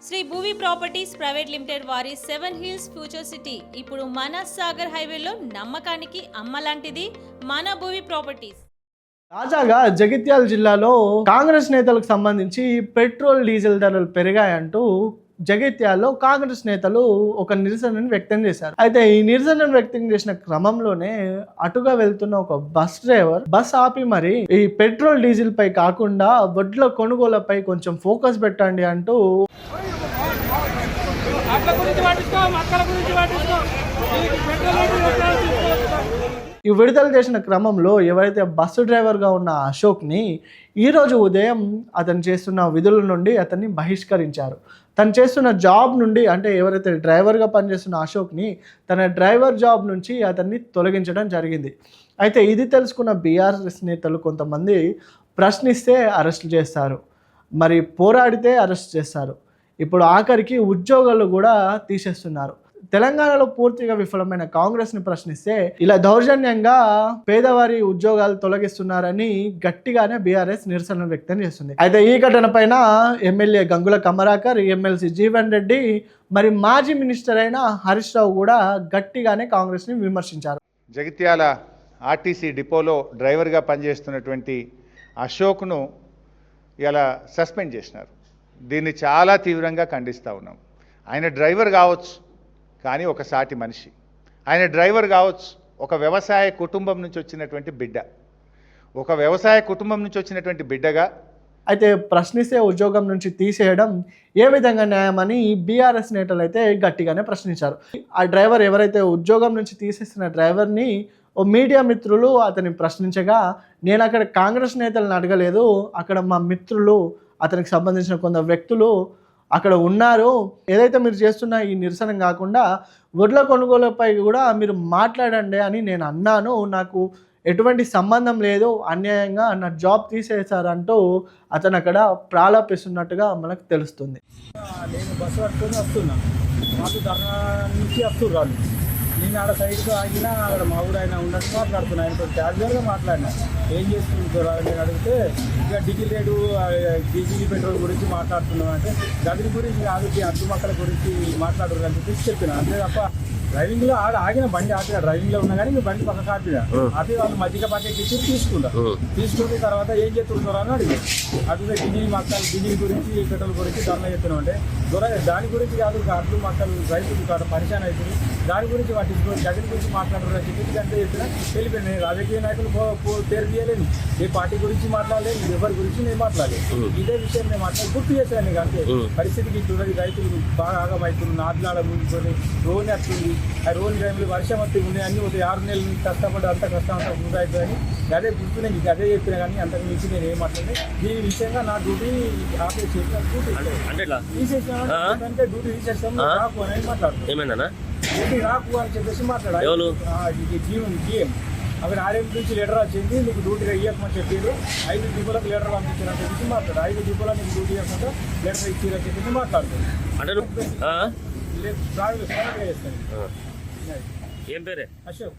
Shri Bhuvi properties private limited వారి 7 hills future city ఇప్పుడు మన సాగర్ హైవేలో నమ్మకానికి అమ్మలాంటిది మన భూవి ప్రాపర్టీస్. తాజాగా జగిత్యాల జిల్లాలో కాంగ్రెస్ నేతలకు సంబంధించి పెట్రోల్ డీజిల్ ధరలు పెరిగాయంటూ జగిత్యాల్లో కాంగ్రెస్ నేతలు ఒక నిరసనను వ్యక్తం చేశారు. అయితే ఈ నిరసనను వ్యక్తం చేసిన క్రమంలోనే అటుగా వెళ్తున్న ఒక బస్ డ్రైవర్ బస్ ఆపి మరి ఈ పెట్రోల్ డీజిల్ పై కాకుండా వడ్ల కొనుగోళ్లపై కొంచెం ఫోకస్ పెట్టండి అంటూ ఈ విడుదల చేసిన క్రమంలో ఎవరైతే బస్సు డ్రైవర్గా ఉన్న అశోక్ని ఈరోజు ఉదయం అతను చేస్తున్న విధుల నుండి అతన్ని బహిష్కరించారు. తను చేస్తున్న జాబ్ నుండి, అంటే ఎవరైతే డ్రైవర్గా పనిచేస్తున్న అశోక్ని తన డ్రైవర్ జాబ్ నుంచి అతన్ని తొలగించడం జరిగింది. అయితే ఇది తెలుసుకున్న బీఆర్ఎస్ నేతలు కొంతమంది ప్రశ్నిస్తే అరెస్ట్ చేస్తారు, మరి పోరాడితే అరెస్ట్ చేస్తారు, ఇప్పుడు ఆఖరికి ఉద్యోగాలు కూడా తీసేస్తున్నారు. తెలంగాణలో పూర్తిగా విఫలమైన కాంగ్రెస్ని ప్రశ్నిస్తే ఇలా దౌర్జన్యంగా పేదవారి ఉద్యోగాలు తొలగిస్తున్నారని గట్టిగానే బీఆర్ఎస్ నిరసన వ్యక్తం చేస్తుంది. అయితే ఈ ఘటన పైన ఎమ్మెల్యే గంగుల కమరాకర్, ఎమ్మెల్సీ జీవన్ రెడ్డి, మరి మాజీ మినిస్టర్ అయిన హరీష్ రావు కూడా గట్టిగానే కాంగ్రెస్ని విమర్శించారు. జగిత్యాల ఆర్టీసీ డిపోలో డ్రైవర్గా పనిచేస్తున్నటువంటి అశోక్ను ఇలా సస్పెండ్ చేసినారు. దీన్ని చాలా తీవ్రంగా ఖండిస్తూ ఉన్నాం. ఆయన డ్రైవర్ కావచ్చు, కానీ ఒక సాటి మనిషి. ఆయన డ్రైవర్ కావచ్చు, ఒక వ్యవసాయ కుటుంబం నుంచి వచ్చినటువంటి బిడ్డ, ఒక వ్యవసాయ కుటుంబం నుంచి వచ్చినటువంటి బిడ్డగా. అయితే ప్రశ్నిస్తే ఉద్యోగం నుంచి తీసేయడం ఏ విధంగా న్యాయమని బీఆర్ఎస్ నేతలు అయితే గట్టిగానే ప్రశ్నించారు. ఆ డ్రైవర్ ఎవరైతే ఉద్యోగం నుంచి తీసేస్తున్న డ్రైవర్ని ఓ మీడియా మిత్రులు అతన్ని ప్రశ్నించగా, నేను అక్కడ కాంగ్రెస్ నేతలను అడగలేదు, అక్కడ మా మిత్రులు, అతనికి సంబంధించిన కొంత వ్యక్తులు అక్కడ ఉన్నారు. ఏదైతే మీరు చేస్తున్న ఈ నిరసన కాకుండా వడ్ల కొనుగోలుపై కూడా మీరు మాట్లాడండి అని నేను అన్నాను, నాకు ఎటువంటి సంబంధం లేదు, అన్యాయంగా నా జాబ్ తీసేశారంటూ అతను అక్కడ ప్రాలాపిస్తున్నట్టుగా మనకు తెలుస్తుంది. నేను బస్సు పట్టుకొని వస్తున్నా, మాకు ధర్నా నుంచి వస్తున్నారు. నేను ఆడ సైడ్కి ఆగినా అక్కడ మా ఊరు ఆయన ఉన్నట్టు మాట్లాడుతున్నా, ఆయనతో క్యాజువల్గా మాట్లాడినా. ఏం చేస్తుంటారు అని నేను అడిగితే, ఇక డీజిల్ రేటు, డీజిల్ పెట్రోల్ గురించి మాట్లాడుతున్నాం అంటే, దాని గురించి కాదు, అడ్డుమక్కల గురించి మాట్లాడరు అని చెప్పేసి చెప్పిన. అంతే తప్ప డ్రైవింగ్లో ఆగిన బండి ఆపిన, డ్రైవింగ్లో ఉన్నా కానీ బండి పక్కకు ఆపిన. ఆపి వాళ్ళు మజ్జిగ ప్యాకెట్ ఇచ్చి తీసుకున్న తర్వాత ఏం చేస్తుంటారు అని అడిగారు. అడిగితే డీజిల్ మక్కలు, డీజిల్ గురించి పెట్రోల్ గురించి ధర్నా చెప్తున్నాం అంటే, దాని గురించి కాదు, అడ్లు మక్కలు రైతులు పరిశాన్ అవుతుంది, దాని గురించి పట్టించుకోవాలి, జగన్ గురించి మాట్లాడరు అని చెప్పి అంటే చెప్పిన వెళ్ళిపోయింది. నేను రాజకీయ నాయకులు పేరు తీయలేను, ఏ పార్టీ గురించి మాట్లాడలేదు, ఎవరి గురించి నేను మాట్లాడలేదు. ఇదే విషయం నేను మాట్లాడి గుర్తు చేశాను. నీకు అంతే పరిస్థితికి ఇట్లున్నది, రైతులు బాగా ఆగమవుతుంది, నాట్లాడ ముందుకొని రోని వస్తుంది. ఆ రోని టైంలో వర్షం వస్తే ఉన్నాయి, అన్నీ ఒక 6 నెలల నుంచి కష్టపడి అంత కష్టం అంతా వృధా అవుతుందని అదే గుర్తు, నేను అదే చెప్పినా కానీ అంతకు మించి నేను ఏం మాట్లాడలేదు. దీని విషయంగా నా డ్యూటీ ఆపేసి చేసిన డ్యూటీ తీసేసినామంటే డ్యూటీ తీసేస్తాం రాకు అని మాట్లాడుతున్నాను. డ్యూటీ రాకు అని చెప్పేసి మాట్లాడాలి. జీఎం అక్కడ 6 నుంచి లెటర్ వచ్చింది, నీకు డ్యూటీగా ఇవ్వకమని చెప్పారు. 5 డిపోలకు లెటర్ పంపించారని చెప్పేసి మాట్లాడు. 5 డిపోలకు నీకు డ్యూటీ ఇవ్వకుండా లెటర్ ఇచ్చారని చెప్పేసి మాట్లాడుతుంది. చేస్తాను. ఏం పేరే? అశోక్.